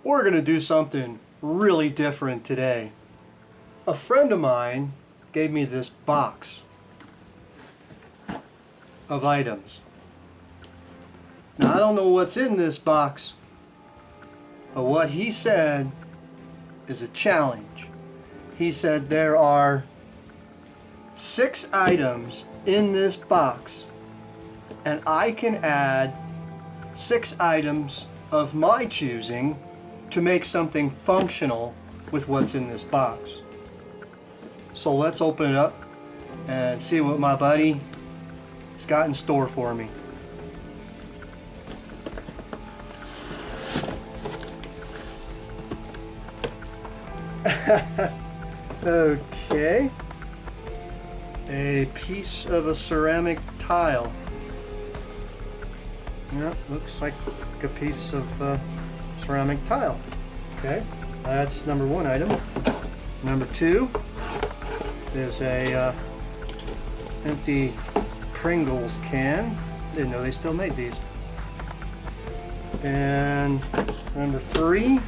We're going to do something really different today. A friend of mine gave me this box of items. Now I don't know what's in this box, but what he said is a challenge. He said there are 6 items in this box, and I can add 6 items of my choosing to make something functional with what's in this box. So let's open it up and see what my buddy has got in store for me. Okay, a piece of a ceramic tile. Yeah, looks like a piece of ceramic tile. Okay, that's number 1 item. Number 2 is a empty Pringles can. Didn't know they still made these. And number 3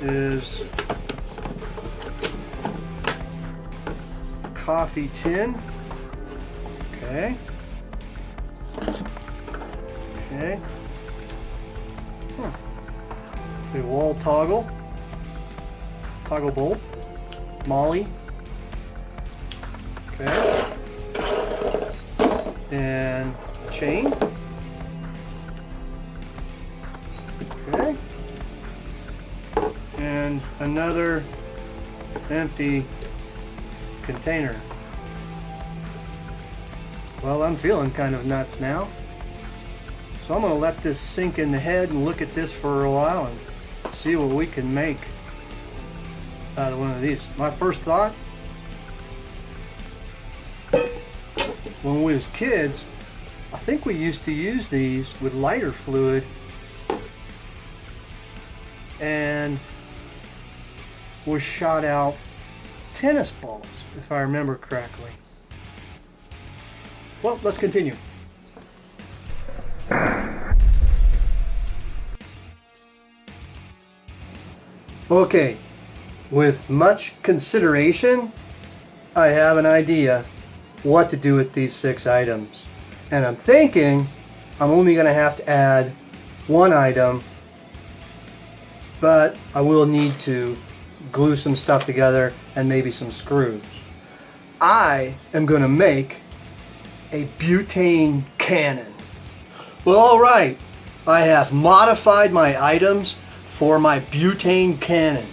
is a coffee tin. Okay. Okay. A wall toggle bolt, Molly. Okay. And a chain. Okay. And another empty container. Well, I'm feeling kind of nuts now. So I'm going to let this sink in the head and look at this for a while and see what we can make out of one of these. My first thought, when we was kids, I think we used to use these with lighter fluid and was shot out tennis balls, if I remember correctly. Well, let's continue. Okay, with much consideration, I have an idea what to do with these 6 items. And I'm thinking I'm only going to have to add 1 item, but I will need to glue some stuff together and maybe some screws. I am going to make a butane cannon. Well, alright, I have modified my items for my butane cannon.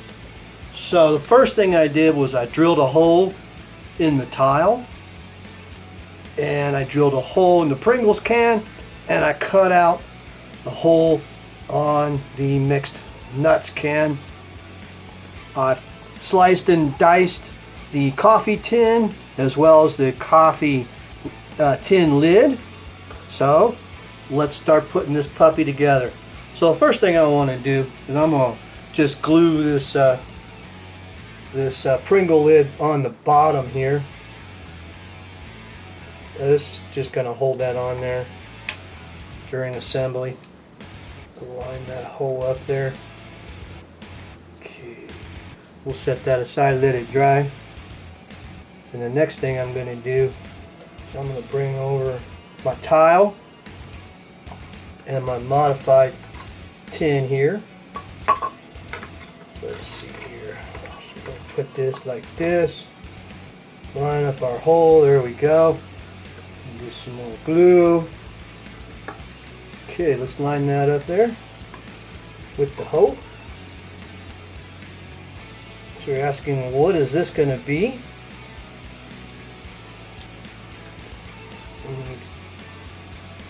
So the first thing I did was I drilled a hole in the tile, and I drilled a hole in the Pringles can, and I cut out the hole on the mixed nuts can. I've sliced and diced the coffee tin as well as the coffee tin lid. So let's start putting this puppy together. So the first thing I want to do is I'm going to just glue this Pringle lid on the bottom here. This is just going to hold that on there during assembly. Line that hole up there. Okay, we'll set that aside, let it dry. And the next thing I'm going to do is I'm going to bring over my tile and my modified tin here. Let's see here. So we'll put this like this. Line up our hole. There we go. Do some more glue. Okay, let's line that up there with the hole. So you're asking, what is this going to be?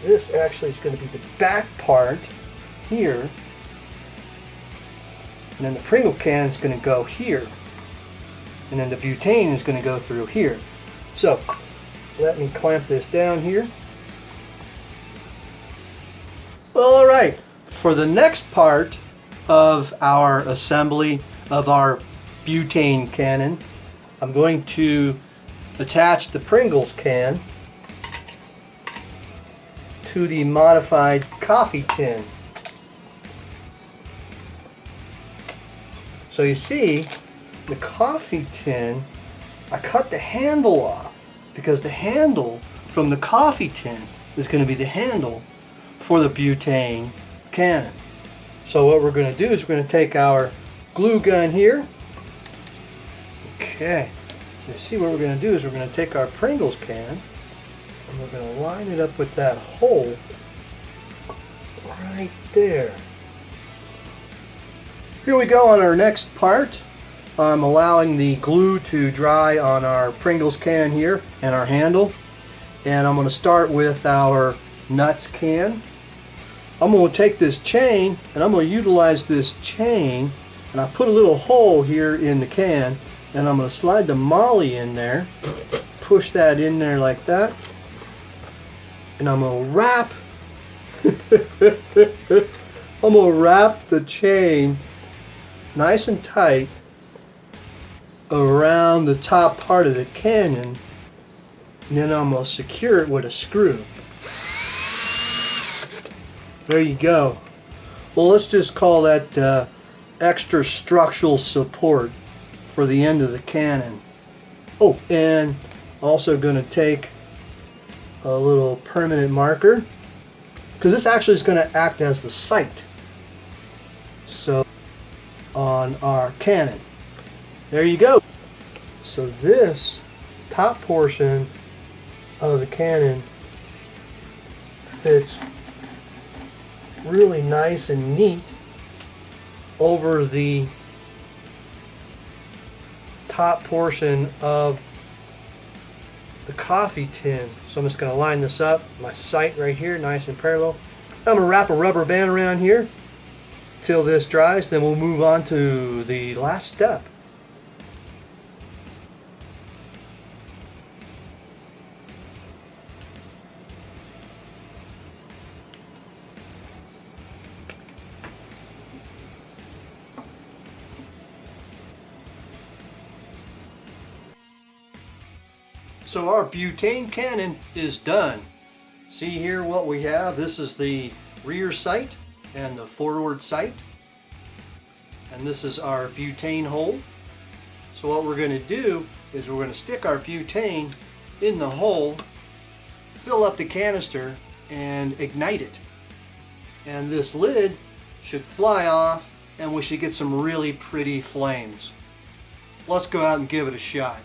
This actually is going to be the back part here, and then the Pringle can is going to go here, and then the butane is going to go through here. So let me clamp this down here. Well, alright, for the next part of our assembly of our butane cannon, I'm going to attach the Pringles can to the modified coffee tin. So you see, the coffee tin, I cut the handle off because the handle from the coffee tin is going to be the handle for the butane cannon. So what we're going to do is we're going to take our glue gun here. Okay, you see what we're going to do is we're going to take our Pringles can and we're going to line it up with that hole right there. Here we go on our next part. I'm allowing the glue to dry on our Pringles can here and our handle. And I'm going to start with our nuts can. I'm going to take this chain and I'm going to utilize this chain, and I put a little hole here in the can and I'm going to slide the molly in there, push that in there like that, and I'm going to wrap I'm going to wrap the chain nice and tight around the top part of the cannon, and then I'm going to secure it with a screw. There you go. Well, let's just call that extra structural support for the end of the cannon. Oh, and also going to take a little permanent marker, because this actually is going to act as the sight. So on our cannon. There you go. So this top portion of the cannon fits really nice and neat over the top portion of the coffee tin. So I'm just going to line this up, my sight right here, nice and parallel. I'm going to wrap a rubber band around here till this dries, then we'll move on to the last step. So our butane cannon is done. See here what we have. This is the rear sight and the forward sight. And this is our butane hole. So what we're going to do is we're going to stick our butane in the hole, fill up the canister, and ignite it. And this lid should fly off and we should get some really pretty flames. Let's go out and give it a shot.